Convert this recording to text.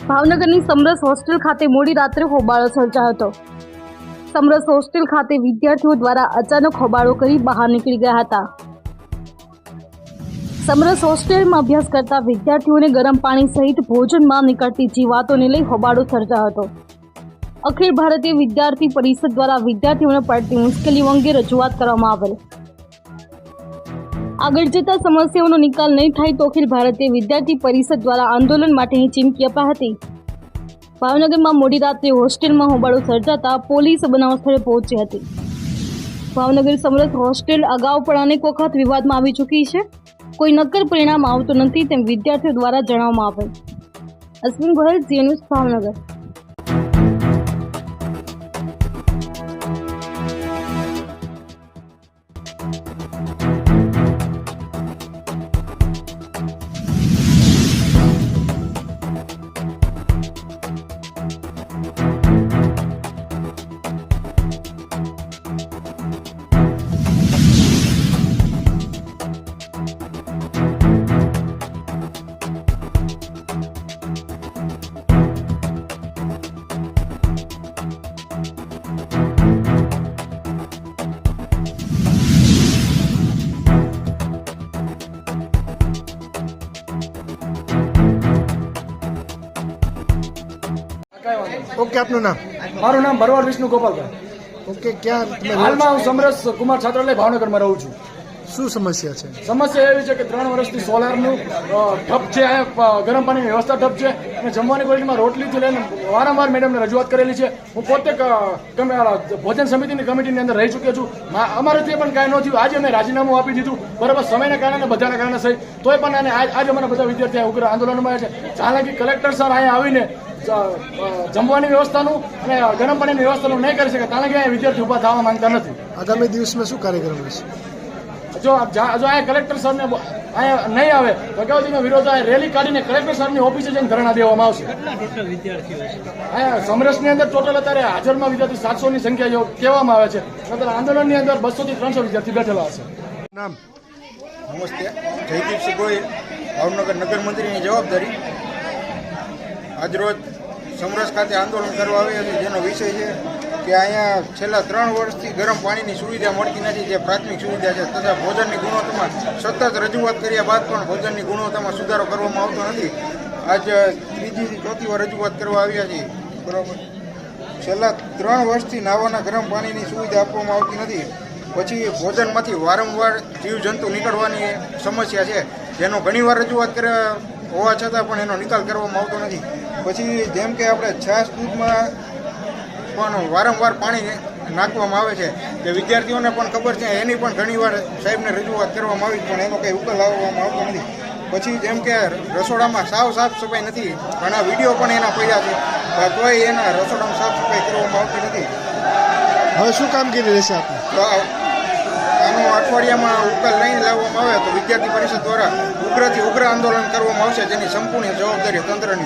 ભાવનગરની સમરસ હોસ્ટેલ ખાતે મોડી રાત્રે હોબાળો સર્જાયો હતો। સમરસ હોસ્ટેલ ખાતે વિદ્યાર્થીઓ દ્વારા અચાનક હોબાળો કરી બહાર નીકળી ગયા હતા। સમરસ હોસ્ટેલમાં અભ્યાસ કરતા વિદ્યાર્થીઓને ગરમ પાણી સહિત ભોજનમાં નીકળતી જીવાતોને લઈ હોબાળો સર્જાયો હતો। અખિલ ભારતીય વિદ્યાર્થી પરિષદ દ્વારા વિદ્યાર્થીઓને પડતી મુશ્કેલીઓ અંગે રજૂઆત કરવામાં આવેલ। આગળ જતા સમસ્યાઓનો નિકાલ નહીં થાય તો અખિલ ભારતીય વિદ્યાર્થી પરિષદ દ્વારા આંદોલન માટેની ચીમકી અપાઈ હતી। ભાવનગરમાં મોડી રાત્રે હોસ્ટેલમાં હોબાળો સર્જાતા પોલીસ બનાવ સ્થળે પહોંચી હતી। ભાવનગર સમરસ હોસ્ટેલ અગાઉ પણ અનેક વખત વિવાદમાં આવી ચૂકી છે। કોઈ નક્કર પરિણામ આવતું નથી તેમ વિદ્યાર્થીઓ દ્વારા જણાવવામાં આવેલ। અશ્વિન ગોહિલ, જી ન્યૂઝ, ભાવનગર। ओके, आपનું નામ? મારું નામ ભરવાડ વિષ્ણુ ગોપાલભાઈ। ઓકે, ક્યાં તમે હાલમાં હું સમરસ કુમાર છાત્રાલય ભાવનગરમાં રહું છું। શું સમસ્યા છે? સમસ્યા એવી છે કે 3 વર્ષથી સોલારનું ઠપ છે, ગરમ પાણીની વ્યવસ્થા ઠપ છે અને જમવાની ક્વોલિટીમાં રોટલીથી લઈને વારંવાર મેડમને રજૂઆત કરેલી છે। હું પોતે ભોજન સમિતિની કમિટીની અંદર રહી ચૂક્યો છું। અમારાથી પણ કાંઈ ન થયું। આજે અમે રાજીનામું આપી દીધું, બરાબર, સમયના કારણે બધાના કારણે સહી, તોય પણ આજે અમારા બધા વિદ્યાર્થીઓ ઉગ્ર આંદોલનમાં છે। હાલાકી કલેક્ટર સર અહીંયા આવીને જમવાની વ્યવસ્થાનું અને ગરમ પાણીની વ્યવસ્થાનું નહીં કરી શકે, કારણ કે અહીંયા વિદ્યાર્થી ઉભા થવા માંગતા નથી। આગામી દિવસમાં શું કાર્યક્રમ રહેશે? જો અહીંયા કલેક્ટર સરને અહીંયા નહીં આવે તો કેવું વિરોધ રેલી કાઢીને કલેક્ટર સરની ઓફિસે જઈને ધરણા દેવામાં આવશે। અહીંયા સમરસની અંદર ટોટલ અત્યારે હાજરમાં વિદ્યાર્થી 700ની સંખ્યા જેવો કહેવામાં આવે છે, અત્યારે આંદોલનની અંદર 200 થી 300 વિદ્યાર્થી બેઠેલા હશે। નામ? નમસ્તે, જયદીપસિંહ ગોહિલ, ભાવનગર નગર મંત્રીની જવાબદારી। આજરોજ સમરસ ખાતે આંદોલન કરવા આવ્યા છે, જેનો વિષય છે કે અહીંયા છેલ્લા 3 વર્ષથી ગરમ પાણીની સુવિધા મળતી નથી, જે પ્રાથમિક સુવિધા છે, તથા ભોજનની ગુણવત્તામાં સતત રજૂઆત કર્યા બાદ પણ ભોજનની ગુણવત્તામાં સુધારો કરવામાં આવતો નથી। આજ 3જી થી 4જી વાર રજૂઆત કરવા આવ્યા છીએ, બરાબર। છેલ્લા 3 વર્ષથી નાવાના ગરમ પાણીની સુવિધા આપવામાં આવતી નથી। પછી ભોજનમાંથી વારંવાર જીવજંતુ નીકળવાની સમસ્યા છે, જેનો ઘણીવાર રજૂઆત કર્યા હોવા છતાં પણ એનો નિકાલ કરવામાં આવતો નથી। પછી જેમ કે આપણે છાશ દૂધમાં પણ વારંવાર પાણી નાખવામાં આવે છે, કે વિદ્યાર્થીઓને પણ ખબર છે, એની પણ ઘણીવાર સાહેબને રજૂઆત કરવામાં આવી પણ એનો કંઈ ઉકેલ લાવવામાં આવતો નથી। પછી જેમ કે રસોડામાં સાફ સફાઈ નથી, ઘણા વિડીયો પણ એના પડ્યા છે, તોય એના રસોડામાં સાફ સફાઈ કરવામાં આવતી નથી। હવે શું કામગીરી રહેશે આપની? તો આનો અઠવાડિયામાં ઉકેલ નહીં લાવવામાં આવે તો વિદ્યાર્થી પરિષદ દ્વારા ઉગ્રથી ઉગ્ર આંદોલન કરવામાં આવશે, જેની સંપૂર્ણ જવાબદારી તંત્રની।